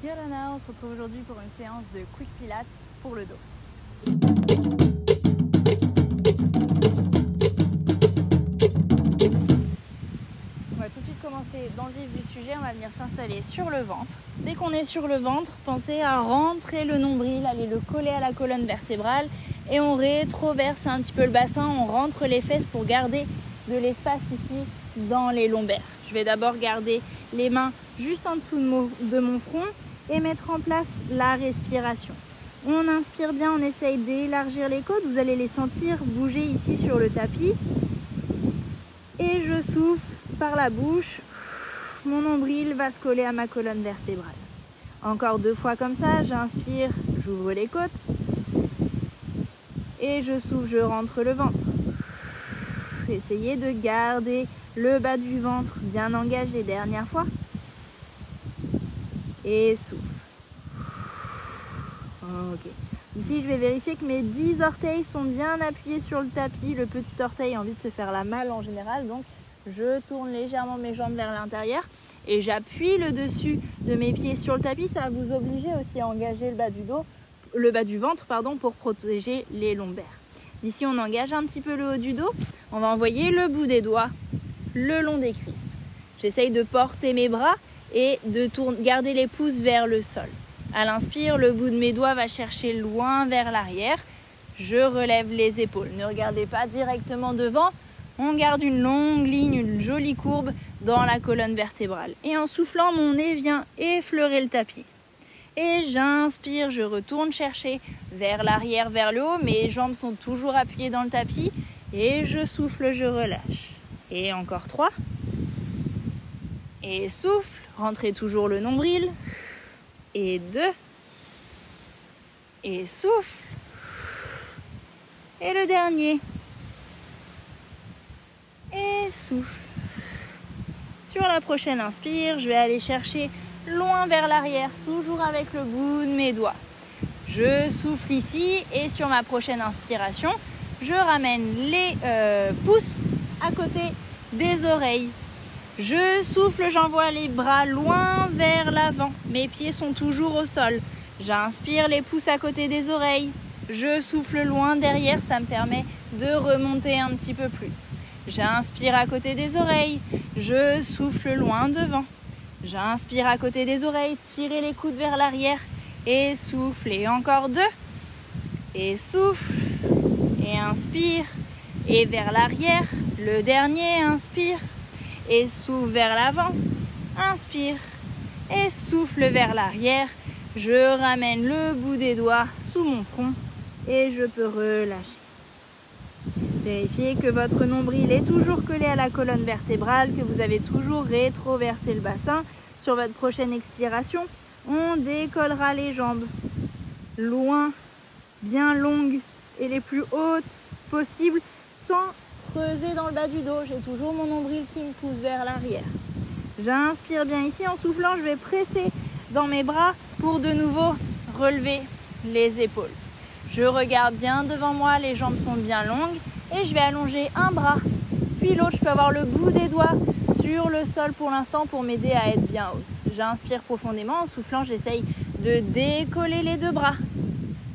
Yolana, on se retrouve aujourd'hui pour une séance de Quick Pilates pour le dos. On va tout de suite commencer dans le vif du sujet, on va venir s'installer sur le ventre. Dès qu'on est sur le ventre, pensez à rentrer le nombril, aller le coller à la colonne vertébrale et on rétroverse un petit peu le bassin, on rentre les fesses pour garder de l'espace ici dans les lombaires. Je vais d'abord garder les mains juste en dessous de mon front et mettre en place la respiration. On inspire bien, on essaye d'élargir les côtes, vous allez les sentir bouger ici sur le tapis. Et je souffle par la bouche, mon nombril va se coller à ma colonne vertébrale. Encore 2 fois comme ça, j'inspire, j'ouvre les côtes. Et je souffle, je rentre le ventre. Essayez de garder le bas du ventre bien engagé, dernière fois. Et souffle. Ok. Ici, je vais vérifier que mes 10 orteils sont bien appuyés sur le tapis. Le petit orteil a envie de se faire la malle en général, donc je tourne légèrement mes jambes vers l'intérieur et j'appuie le dessus de mes pieds sur le tapis. Ça va vous obliger aussi à engager le bas du ventre, pour protéger les lombaires. Ici, on engage un petit peu le haut du dos. On va envoyer le bout des doigts le long des cuisses. J'essaye de porter mes bras et de garder les pouces vers le sol. À l'inspire, le bout de mes doigts va chercher loin vers l'arrière. Je relève les épaules. Ne regardez pas directement devant. On garde une longue ligne, une jolie courbe dans la colonne vertébrale. Et en soufflant, mon nez vient effleurer le tapis. Et j'inspire, je retourne chercher vers l'arrière, vers le haut. Mes jambes sont toujours appuyées dans le tapis. Et je souffle, je relâche. Et encore 3. Et souffle, rentrez toujours le nombril. Et 2. Et souffle. Et le dernier. Et souffle. Sur la prochaine inspire, je vais aller chercher loin vers l'arrière, toujours avec le bout de mes doigts. Je souffle ici et sur ma prochaine inspiration, je ramène les pouces à côté des oreilles. Je souffle, j'envoie les bras loin vers l'avant. Mes pieds sont toujours au sol. J'inspire, les pouces à côté des oreilles. Je souffle loin derrière, ça me permet de remonter un petit peu plus. J'inspire à côté des oreilles. Je souffle loin devant. J'inspire à côté des oreilles, tirez les coudes vers l'arrière et souffle. Et encore 2. Et souffle. Et inspire. Et vers l'arrière. Le dernier, inspire. Et souffle vers l'avant, inspire et souffle vers l'arrière. Je ramène le bout des doigts sous mon front et je peux relâcher. Vérifiez que votre nombril est toujours collé à la colonne vertébrale, que vous avez toujours rétroversé le bassin. Sur votre prochaine expiration, on décollera les jambes loin, bien longues et les plus hautes possibles sans creuser dans le bas du dos. J'ai toujours mon nombril qui me pousse vers l'arrière. J'inspire bien ici. En soufflant, je vais presser dans mes bras pour de nouveau relever les épaules. Je regarde bien devant moi, les jambes sont bien longues et je vais allonger un bras puis l'autre. Je peux avoir le bout des doigts sur le sol pour l'instant pour m'aider à être bien haute. J'inspire profondément. En soufflant, j'essaye de décoller les 2 bras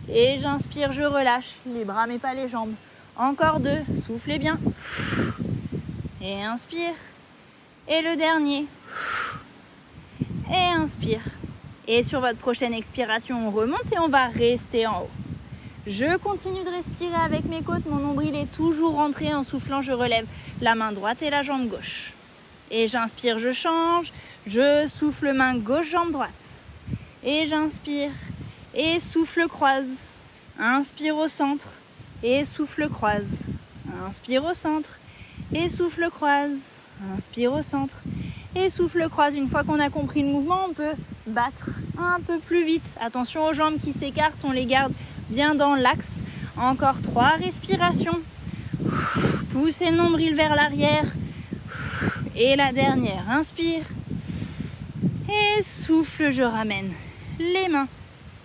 et j'inspire, je relâche les bras mais pas les jambes. Encore 2, soufflez bien. Et inspire. Et le dernier. Et inspire. Et sur votre prochaine expiration, on remonte et on va rester en haut. Je continue de respirer avec mes côtes. Mon nombril est toujours rentré. En soufflant, je relève la main droite et la jambe gauche. Et j'inspire, je change. Je souffle main gauche, jambe droite. Et j'inspire. Et souffle, croise. Inspire au centre. Et souffle, croise. Inspire au centre. Et souffle, croise. Inspire au centre. Et souffle, croise. Une fois qu'on a compris le mouvement, on peut battre un peu plus vite. Attention aux jambes qui s'écartent, on les garde bien dans l'axe. Encore 3 respirations. Poussez le nombril vers l'arrière. Et la dernière, inspire. Et souffle, je ramène les mains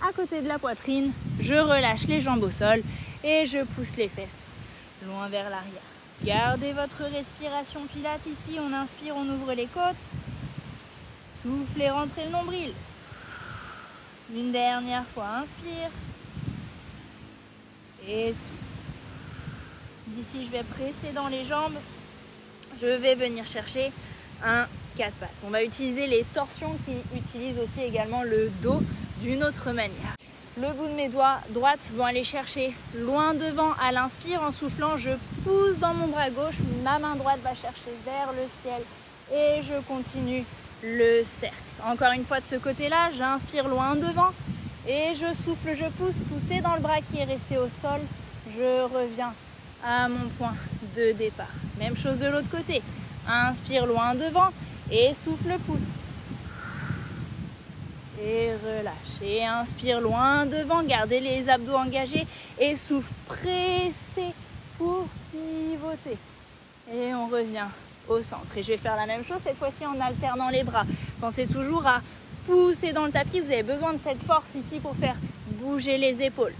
à côté de la poitrine. Je relâche les jambes au sol. Et je pousse les fesses loin vers l'arrière. Gardez votre respiration Pilates ici. On inspire, on ouvre les côtes. Soufflez, rentrez le nombril. Une dernière fois, inspire. Et souffle. D'ici, je vais presser dans les jambes. Je vais venir chercher un 4 pattes. On va utiliser les torsions qui utilisent aussi également le dos d'une autre manière. Le bout de mes doigts droites vont aller chercher loin devant à l'inspire. En soufflant, je pousse dans mon bras gauche. Ma main droite va chercher vers le ciel et je continue le cercle. Encore une fois de ce côté-là, j'inspire loin devant et je souffle, je pousse, pousser dans le bras qui est resté au sol. Je reviens à mon point de départ. Même chose de l'autre côté. Inspire loin devant et souffle, pousse. Et relâche. Et inspire loin devant, gardez les abdos engagés et souffle, pressez pour pivoter. Et on revient au centre. Et je vais faire la même chose cette fois-ci en alternant les bras. Pensez toujours à pousser dans le tapis. Vous avez besoin de cette force ici pour faire bouger les épaules.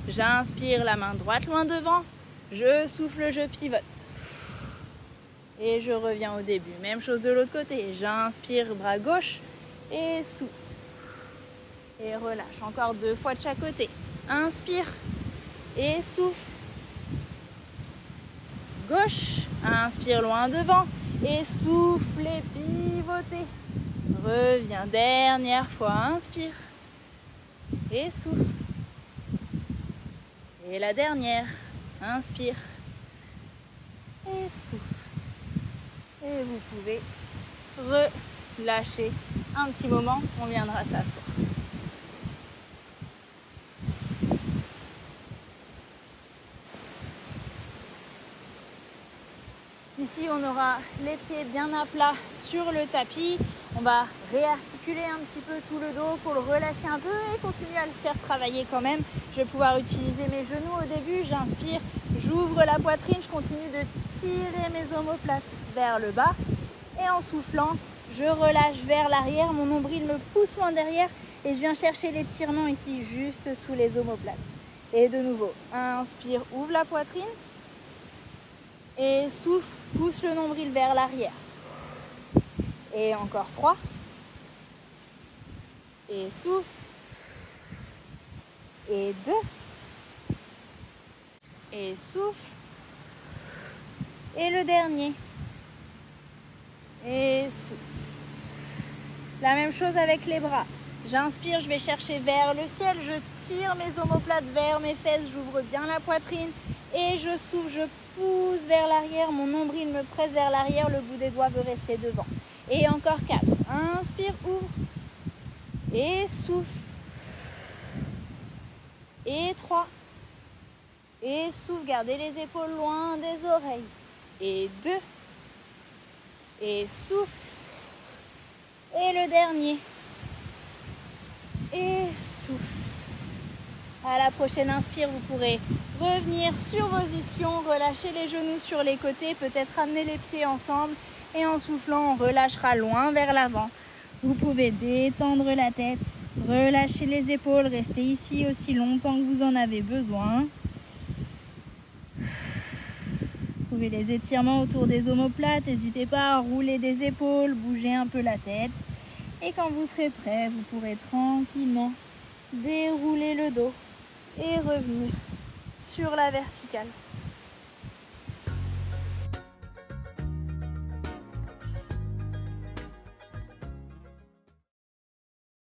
J'inspire la main droite loin devant. Je souffle, je pivote. Et je reviens au début. Même chose de l'autre côté. J'inspire, bras gauche et souffle. Et relâche. Encore 2 fois de chaque côté. Inspire et souffle. Gauche. Inspire loin devant. Et souffle et pivotez. Reviens. Dernière fois. Inspire. Et souffle. Et la dernière. Inspire. Et souffle. Et vous pouvez relâcher un petit moment. On viendra s'asseoir. Ici, on aura les pieds bien à plat sur le tapis. On va réarticuler un petit peu tout le dos pour le relâcher un peu et continuer à le faire travailler quand même. Je vais pouvoir utiliser mes genoux au début. J'inspire, j'ouvre la poitrine, je continue de tirer mes omoplates vers le bas. Et en soufflant, je relâche vers l'arrière. Mon nombril me pousse loin derrière et je viens chercher l'étirement ici, juste sous les omoplates. Et de nouveau, inspire, ouvre la poitrine. Et souffle, pousse le nombril vers l'arrière. Et encore 3. Et souffle. Et 2. Et souffle. Et le dernier. Et souffle. La même chose avec les bras. J'inspire, je vais chercher vers le ciel. Je tire mes omoplates vers mes fesses. J'ouvre bien la poitrine. Et je souffle, je pousse vers l'arrière. Mon nombril me presse vers l'arrière. Le bout des doigts veut rester devant. Et encore 4. Inspire, ouvre. Et souffle. Et 3. Et souffle. Gardez les épaules loin des oreilles. Et 2. Et souffle. Et le dernier. Et souffle. À la prochaine inspire, vous pourrez revenir sur vos ischions, relâcher les genoux sur les côtés, peut-être amener les pieds ensemble. Et en soufflant, on relâchera loin vers l'avant. Vous pouvez détendre la tête, relâcher les épaules, rester ici aussi longtemps que vous en avez besoin. Trouvez les étirements autour des omoplates, n'hésitez pas à rouler des épaules, bouger un peu la tête. Et quand vous serez prêt, vous pourrez tranquillement dérouler le dos et revenir sur la verticale.